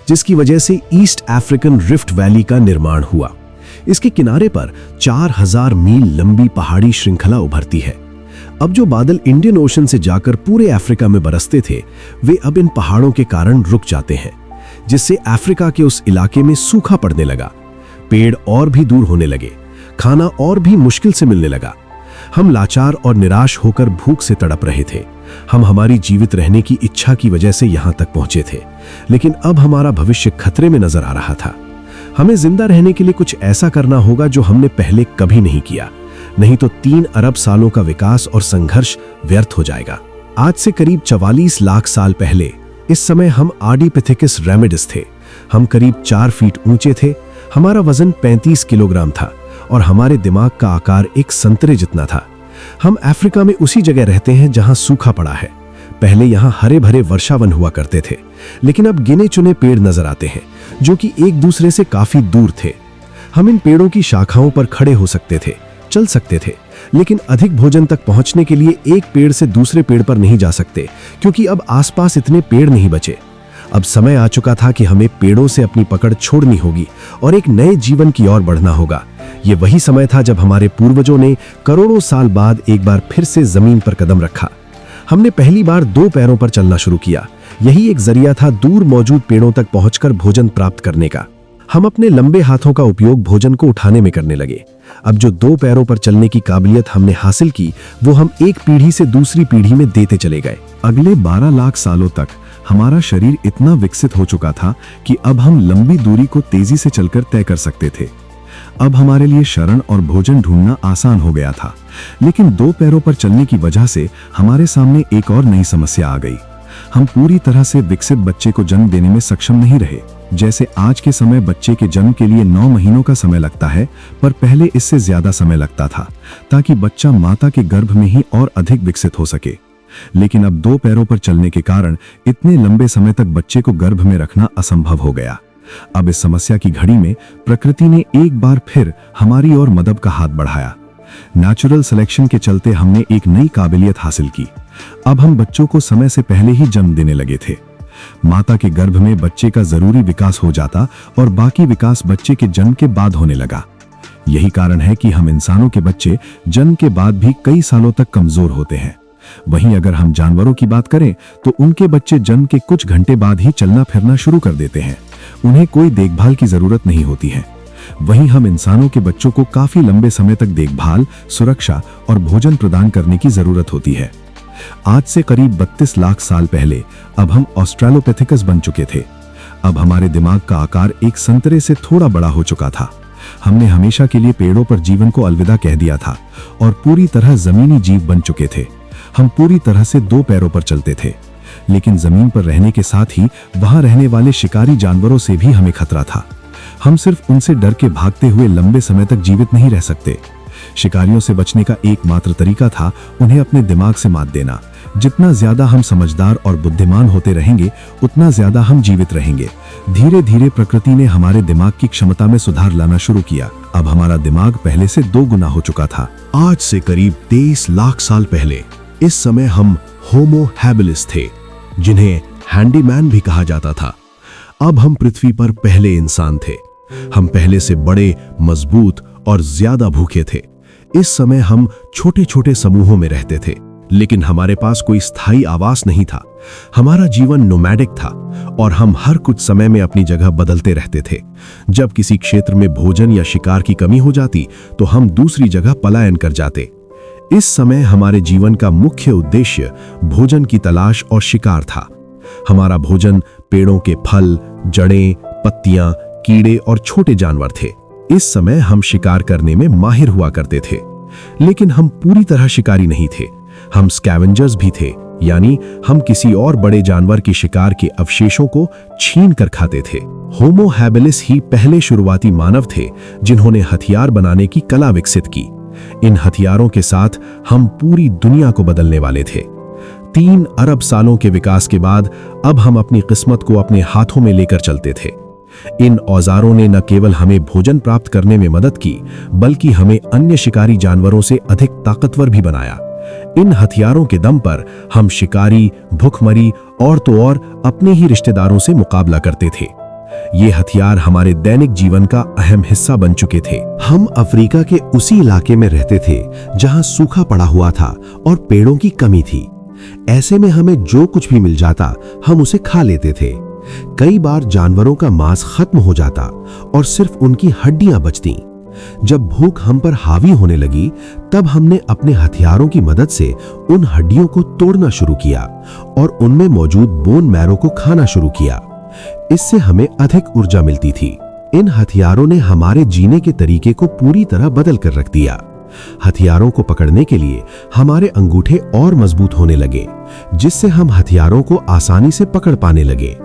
जिसकी वजह से ईस्ट अफ्रीकन रिफ्ट वैली का निर्माण हुआ। इसके किनारे पर 4000 मील लंबी पहाड़ी श्रृंखला उभरती है। अब जो बादल इंडियन ओशन से जाकर पूरे अफ्रीका में बरसते थे, वे अब इन पहाड़ों के कारण रुक जाते हैं, जिससे अफ्रीका के उस इलाके में सूखा पड़ने लगा। पेड़ और भी दूर होने लगे, खाना और भी मुश्किल से मिलने लगा। हम लाचार और निराश होकर भूख से तड़प रहे थे। हम हमारी जीवित रहने की इच्छा की वजह से यहां तक पहुंचे थे, लेकिन अब हमारा भविष्य खतरे में नजर आ रहा था। हमें जिंदा रहने के लिए कुछ ऐसा करना होगा जो हमने पहले कभी नहीं किया, नहीं तो 3 अरब सालों का विकास और संघर्ष व्यर्थ हो जाएगा। आज से करीब 44 लाख साल पहले इस समय हम आर्डिपिथेकस रेमिडिस थे। हम करीब 4 फीट ऊंचे थे। हमारा वजन 35 किलोग्राम था और हमारे दिमाग का आकार एक संतरे जितना था। हम अफ्रीका में उसी जगह रहते हैं जहां सूखा पड़ा है। पहले यहां हरे भरे वर्षावन हुआ करते थे, लेकिन अब गिने चुने पेड़ नजर आते हैं जो कि एक दूसरे से काफी दूर थे। हम इन पेड़ों की शाखाओं पर खड़े हो सकते थे, चल सकते थे, लेकिन अधिक भोजन तक पहुंचने के लिए एक पेड़ से दूसरे पेड़ पर नहीं जा सकते, क्योंकि अब आसपास इतने पेड़ नहीं बचे। अब समय आ चुका था कि हमें पेड़ों से अपनी पकड़ छोड़नी होगी और एक नए जीवन की ओर बढ़ना होगा। ये वही समय था जब हमारे पूर्वजों ने करोड़ों साल बाद एक बार फिर से जमीन पर कदम रखा। हमने पहली बार 2 पैरों पर चलना शुरू किया। यही एक जरिया था दूर मौजूद पेड़ों तक पहुंचकर भोजन प्राप्त करने का। हम अपने लंबे हाथों का उपयोग भोजन को उठाने में करने लगे। अब जो 2 पैरों पर चलने की काबिलियत हमने हासिल की, वो हम एक पीढ़ी से दूसरी पीढ़ी में देते चले गए। अगले 12 लाख सालों तक हमारा शरीर इतना विकसित हो चुका था कि अब हम लंबी दूरी को तेजी से चलकर तय कर सकते थे। अब हमारे लिए शरण और भोजन ढूंढना आसान हो गया था, लेकिन 2 पैरों पर चलने की वजह से हमारे सामने एक और नई समस्या आ गई। हम पूरी तरह से विकसित बच्चे को जन्म देने में सक्षम नहीं रहे। जैसे आज के समय बच्चे के जन्म के लिए 9 महीनों का समय लगता है, पर पहले इससे ज्यादा समय लगता था, ताकि बच्चा माता के गर्भ में ही और अधिक विकसित हो सके। लेकिन अब 2 पैरों पर चलने के कारण इतने लंबे समय तक बच्चे को गर्भ में रखना असंभव हो गया। अब इस समस्या की घड़ी में प्रकृति ने एक बार फिर हमारी ओर मदद का हाथ बढ़ाया। नेचुरल सिलेक्शन के चलते हमने एक नई काबिलियत हासिल की। अब हम बच्चों को समय से पहले ही जन्म देने लगे थे। माता के गर्भ में बच्चे का जरूरी विकास हो जाता और बाकी विकास बच्चे के जन्म के बाद होने लगा। यही कारण है कि हम इंसानों के बच्चे जन्म के बाद भी कई सालों तक कमजोर होते हैं। वहीं अगर हम जानवरों की बात करें तो उनके बच्चे जन्म के कुछ घंटे बाद ही चलना फिरना शुरू कर देते हैं। उन्हें कोई देखभाल की जरूरत नहीं होती है। वहीं हम इंसानों के बच्चों को काफी लंबे समय तक देखभाल, सुरक्षा और भोजन प्रदान करने की जरूरत होती है। आज से करीब 32 लाख साल पहले अब हम ऑस्ट्रेलोपिथेकस बन चुके थे। अब हमारे दिमाग का आकार एक संतरे से थोड़ा बड़ा हो चुका था। हमने हमेशा के लिए पेड़ों पर जीवन को अलविदा कह दिया था और पूरी तरह जमीनी जीव बन चुके थे। हम पूरी तरह से 2 पैरों पर चलते थे, लेकिन जमीन पर रहने के साथ ही वहां रहने वाले शिकारी जानवरों से भी हमें खतरा था। हम सिर्फ उनसे डर के भागते हुए लंबे समय तक जीवित नहीं रह सकते। शिकारियों से बचने का एकमात्र तरीका था उन्हें अपने दिमाग से मात देना। जितना ज्यादा हम समझदार और बुद्धिमान होते रहेंगे, उतना ज्यादा हम जीवित रहेंगे। धीरे धीरे प्रकृति ने हमारे दिमाग की क्षमता में सुधार लाना शुरू किया। अब हमारा दिमाग पहले से 2 गुना हो चुका था। आज से करीब 23 लाख साल पहले इस समय हम होमो हैबिलिस थे, जिन्हें हैंडीमैन भी कहा जाता था। अब हम पृथ्वी पर पहले इंसान थे। हम पहले से बड़े, मजबूत और ज्यादा भूखे थे। इस समय हम छोटे छोटे समूहों में रहते थे, लेकिन हमारे पास कोई स्थायी आवास नहीं था। हमारा जीवन नोमैडिक था और हम हर कुछ समय में अपनी जगह बदलते रहते थे। जब किसी क्षेत्र में भोजन या शिकार की कमी हो जाती तो हम दूसरी जगह पलायन कर जाते। इस समय हमारे जीवन का मुख्य उद्देश्य भोजन की तलाश और शिकार था। हमारा भोजन पेड़ों के फल, जड़ें, पत्तियां, कीड़े और छोटे जानवर थे। इस समय हम शिकार करने में माहिर हुआ करते थे, लेकिन हम पूरी तरह शिकारी नहीं थे। हम स्कैवेंजर्स भी थे, यानी हम किसी और बड़े जानवर के शिकार के अवशेषों को छीन कर खाते थे। होमो हैबिलिस ही पहले शुरुआती मानव थे जिन्होंने हथियार बनाने की कला विकसित की। इन हथियारों के साथ हम पूरी दुनिया को बदलने वाले थे। 3 अरब सालों के विकास के बाद अब हम अपनी किस्मत को अपने हाथों में लेकर चलते थे। इन औजारों ने न केवल हमें भोजन प्राप्त करने में मदद की, बल्कि हमें अन्य शिकारी जानवरों से अधिक ताकतवर भी बनाया। इन हथियारों के दम पर हम शिकारी, भूखमरी और तो और अपने ही रिश्तेदारों से मुकाबला करते थे। ये हथियार हमारे दैनिक जीवन का अहम हिस्सा बन चुके थे। हम अफ्रीका के उसी इलाके में रहते थे जहां सूखा पड़ा हुआ था और पेड़ों की कमी थी। ऐसे में हमें जो कुछ भी मिल जाता हम उसे खा लेते थे। कई बार जानवरों का मांस खत्म हो जाता और सिर्फ उनकी हड्डियां बचती। जब भूख हम पर हावी होने लगी, तब हमने अपने हथियारों की मदद से उन हड्डियों को तोड़ना शुरू किया और उनमें मौजूद बोन मैरो को खाना शुरू किया। इससे हमें अधिक ऊर्जा मिलती थी। इन हथियारों ने हमारे जीने के तरीके को पूरी तरह बदल कर रख दिया। हथियारों को पकड़ने के लिए हमारे अंगूठे और मजबूत होने लगे, जिससे हम हथियारों को आसानी से पकड़ पाने लगे।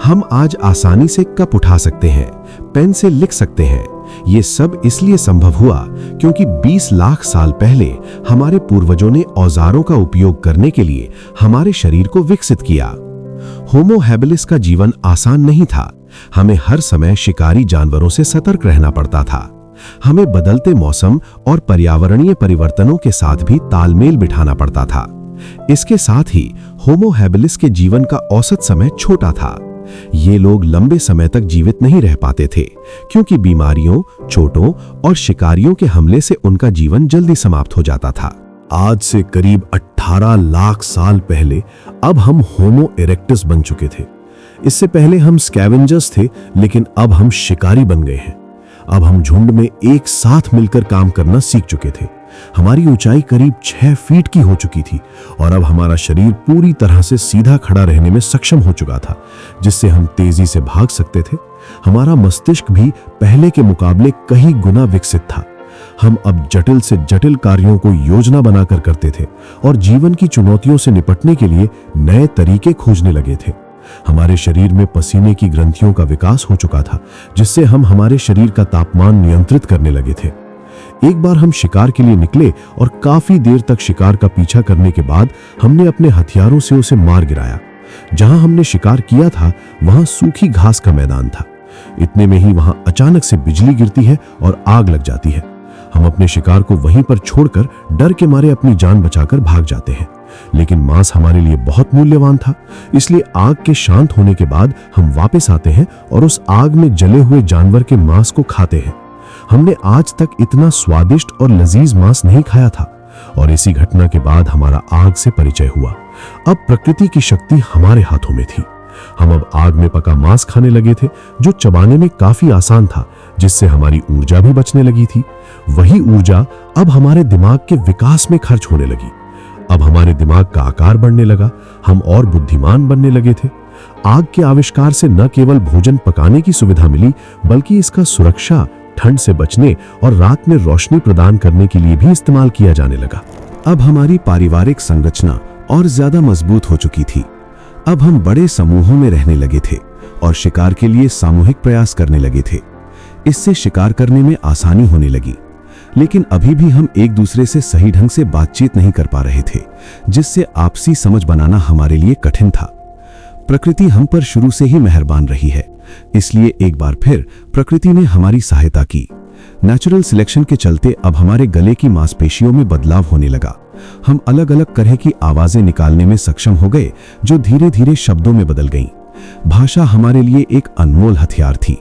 हम आज आसानी से कप उठा सकते हैं, पेन से लिख सकते हैं। ये सब इसलिए संभव हुआ क्योंकि 20 लाख साल पहले हमारे पूर्वजों ने औजारों का उपयोग करने के लिए हमारे शरीर को विकसित किया। होमो हैबिलिस का जीवन आसान नहीं था। हमें हर समय शिकारी जानवरों से सतर्क रहना पड़ता था। हमें बदलते मौसम और पर्यावरणीय परिवर्तनों के साथ भी तालमेल बिठाना पड़ता था। इसके साथ ही होमो हैबिलिस के जीवन का औसत समय छोटा था। ये लोग लंबे समय तक जीवित नहीं रह पाते थे क्योंकि बीमारियों, चोटों और शिकारियों के हमले से उनका जीवन जल्दी समाप्त हो जाता था। आज से करीब 18 लाख साल पहले अब हम होमो इरेक्टस बन चुके थे। इससे पहले हम स्कैवेंजर्स थे, लेकिन अब हम शिकारी बन गए हैं। अब हम झुंड में एक साथ मिलकर काम करना सीख चुके थे। हमारी ऊंचाई करीब 6 फीट की हो चुकी थी और अब हमारा शरीर पूरी तरह से सीधा खड़ा रहने में सक्षम हो चुका था, जिससे हम तेजी से भाग सकते थे। हमारा मस्तिष्क भी पहले के मुकाबले कई गुना विकसित था। हम अब जटिल से जटिल कार्यों को योजना बनाकर करते थे और जीवन की चुनौतियों से निपटने के लिए नए तरीके खोजने लगे थे। हमारे शरीर में पसीने की ग्रंथियों का विकास हो चुका था, जिससे हम हमारे शरीर का तापमान नियंत्रित करने लगे थे। एक बार हम शिकार के लिए निकले और काफी देर तक शिकार का पीछा करने के बाद हमने अपने हथियारों से उसे मार गिराया। जहां हमने शिकार किया था वहां सूखी घास का मैदान था। इतने में ही वहां अचानक से बिजली गिरती है और आग लग जाती है। हम अपने शिकार को वहीं पर छोड़कर डर के मारे अपनी जान बचाकर भाग जाते हैं, लेकिन मांस हमारे लिए बहुत मूल्यवान था। इसलिए आग के शांत होने के बाद हम वापस आते हैं और उस आग में जले हुए जानवर के मांस को खाते हैं। हमने आज तक इतना स्वादिष्ट और लजीज मांस नहीं खाया था और इसी घटना के बाद हमारा आग से परिचय हुआ। अब प्रकृति की शक्ति हमारे हाथों में थी। हम अब आग में पका मांस खाने लगे थे, जो चबाने में काफी आसान था, जिससे हमारी ऊर्जा भी बचने लगी थी। वही ऊर्जा अब हमारे दिमाग के विकास में खर्च होने लगी। अब हमारे दिमाग का आकार बढ़ने लगा, हम और बुद्धिमान बनने लगे थे। आग के आविष्कार से न केवल भोजन पकाने की सुविधा मिली, बल्कि इसका सुरक्षा, ठंड से बचने और रात में रोशनी प्रदान करने के लिए भी इस्तेमाल किया जाने लगा। अब हमारी पारिवारिक संरचना और ज्यादा मजबूत हो चुकी थी। अब हम बड़े समूहों में रहने लगे थे और शिकार के लिए सामूहिक प्रयास करने लगे थे। इससे शिकार करने में आसानी होने लगी, लेकिन अभी भी हम एक दूसरे से सही ढंग से बातचीत नहीं कर पा रहे थे, जिससे आपसी समझ बनाना हमारे लिए कठिन था। प्रकृति हम पर शुरू से ही मेहरबान रही है, इसलिए एक बार फिर प्रकृति ने हमारी सहायता की। नेचुरल सिलेक्शन के चलते अब हमारे गले की मांसपेशियों में बदलाव होने लगा। हम अलग अलग तरह की आवाजें निकालने में सक्षम हो गए, जो धीरे धीरे शब्दों में बदल गईं। भाषा हमारे लिए एक अनमोल हथियार थी।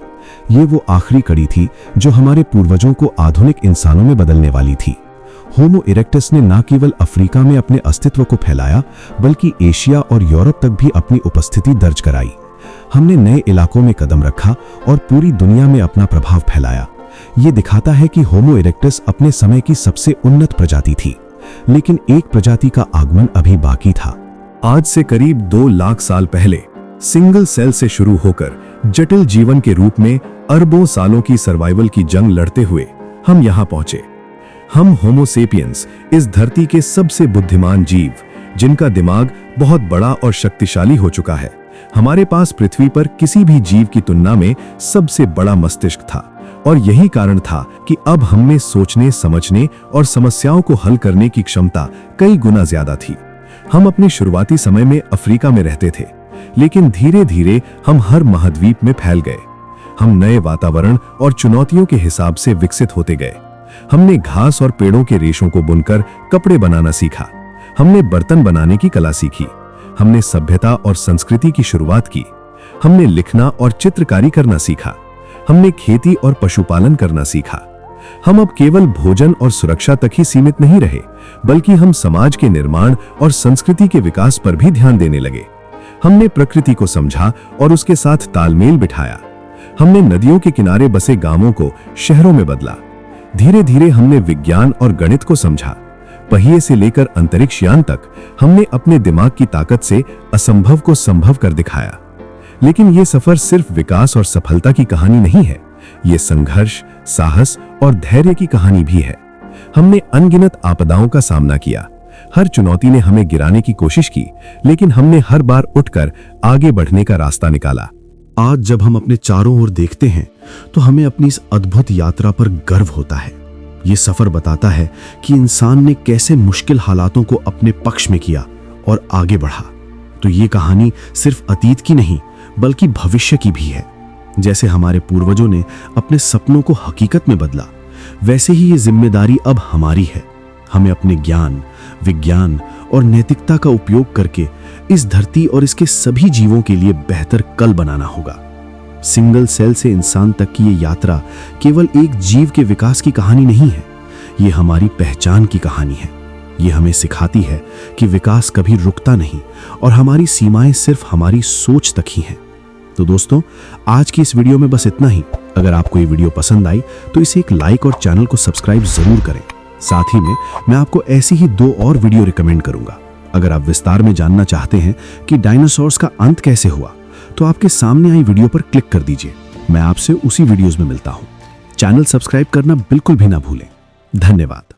ये वो आखिरी कड़ी थी जो हमारे पूर्वजों को आधुनिक इंसानों में बदलने वाली थी। होमो इरेक्टस ने न केवल अफ्रीका में अपने अस्तित्व को फैलाया, बल्कि एशिया और यूरोप तक भी अपनी उपस्थिति दर्ज कराई। हमने नए इलाकों में कदम रखा और पूरी दुनिया में अपना प्रभाव फैलाया। ये दिखाता है कि होमो इरेक्टस अपने समय की सबसे उन्नत प्रजाति थी, लेकिन एक प्रजाति का आगमन अभी बाकी था। आज से करीब 2 लाख साल पहले सिंगल सेल से शुरू होकर जटिल जीवन के रूप में अरबों सालों की सर्वाइवल की जंग लड़ते हुए हम यहां पहुंचे। हम होमो सेपियंस, इस धरती के सबसे बुद्धिमान जीव, जिनका दिमाग बहुत बड़ा और शक्तिशाली हो चुका है। हमारे पास पृथ्वी पर किसी भी जीव की तुलना में सबसे बड़ा मस्तिष्क था, और यही कारण था कि अब हम में सोचने, समझने और समस्याओं को हल करने की क्षमता कई गुना ज्यादा थी। हम अपने शुरुआती समय में अफ्रीका में रहते थे, लेकिन धीरे धीरे हम हर महाद्वीप में फैल गए। हम नए वातावरण और चुनौतियों के हिसाब से विकसित होते गए। हमने घास और पेड़ों के रेशों को बुनकर कपड़े बनाना सीखा। हमने बर्तन बनाने की कला सीखी। हमने सभ्यता और संस्कृति की शुरुआत की। हमने लिखना और चित्रकारी करना सीखा। हमने खेती और पशुपालन करना सीखा। हम अब केवल भोजन और सुरक्षा तक ही सीमित नहीं रहे, बल्कि हम समाज के निर्माण और संस्कृति के विकास पर भी ध्यान देने लगे। हमने प्रकृति को समझा और उसके साथ तालमेल बिठाया। हमने नदियों के किनारे बसे गांवों को शहरों में बदला। धीरे धीरे हमने विज्ञान और गणित को समझा। पहिए से लेकर अंतरिक्ष यान तक हमने अपने दिमाग की ताकत से असंभव को संभव कर दिखाया। लेकिन यह सफर सिर्फ विकास और सफलता की कहानी नहीं है, ये संघर्ष, साहस और धैर्य की कहानी भी है। हमने अनगिनत आपदाओं का सामना किया। हर चुनौती ने हमें गिराने की कोशिश की, लेकिन हमने हर बार उठकर आगे बढ़ने का रास्ता निकाला। आज जब हम अपने चारों ओर देखते हैं तो हमें अपनी इस अद्भुत यात्रा पर गर्व होता है। ये सफर बताता है कि इंसान ने कैसे मुश्किल हालातों को अपने पक्ष में किया और आगे बढ़ा। तो ये कहानी सिर्फ अतीत की नहीं, बल्कि भविष्य की भी है। जैसे हमारे पूर्वजों ने अपने सपनों को हकीकत में बदला, वैसे ही ये जिम्मेदारी अब हमारी है। हमें अपने ज्ञान, विज्ञान और नैतिकता का उपयोग करके इस धरती और इसके सभी जीवों के लिए बेहतर कल बनाना होगा। सिंगल सेल से इंसान तक की ये यात्रा केवल एक जीव के विकास की कहानी नहीं है, ये हमारी पहचान की कहानी है। ये हमें सिखाती है कि विकास कभी रुकता नहीं और हमारी सीमाएं सिर्फ हमारी सोच तक ही हैं। तो दोस्तों, आज की इस वीडियो में बस इतना ही। अगर आपको ये वीडियो पसंद आई तो इसे एक लाइक और चैनल को सब्सक्राइब जरूर करें। साथ ही में मैं आपको ऐसी ही 2 और वीडियो रिकमेंड करूंगा। अगर आप विस्तार में जानना चाहते हैं कि डायनासोर्स का अंत कैसे हुआ, तो आपके सामने आई वीडियो पर क्लिक कर दीजिए। मैं आपसे उसी वीडियोस में मिलता हूं। चैनल सब्सक्राइब करना बिल्कुल भी ना भूलें। धन्यवाद।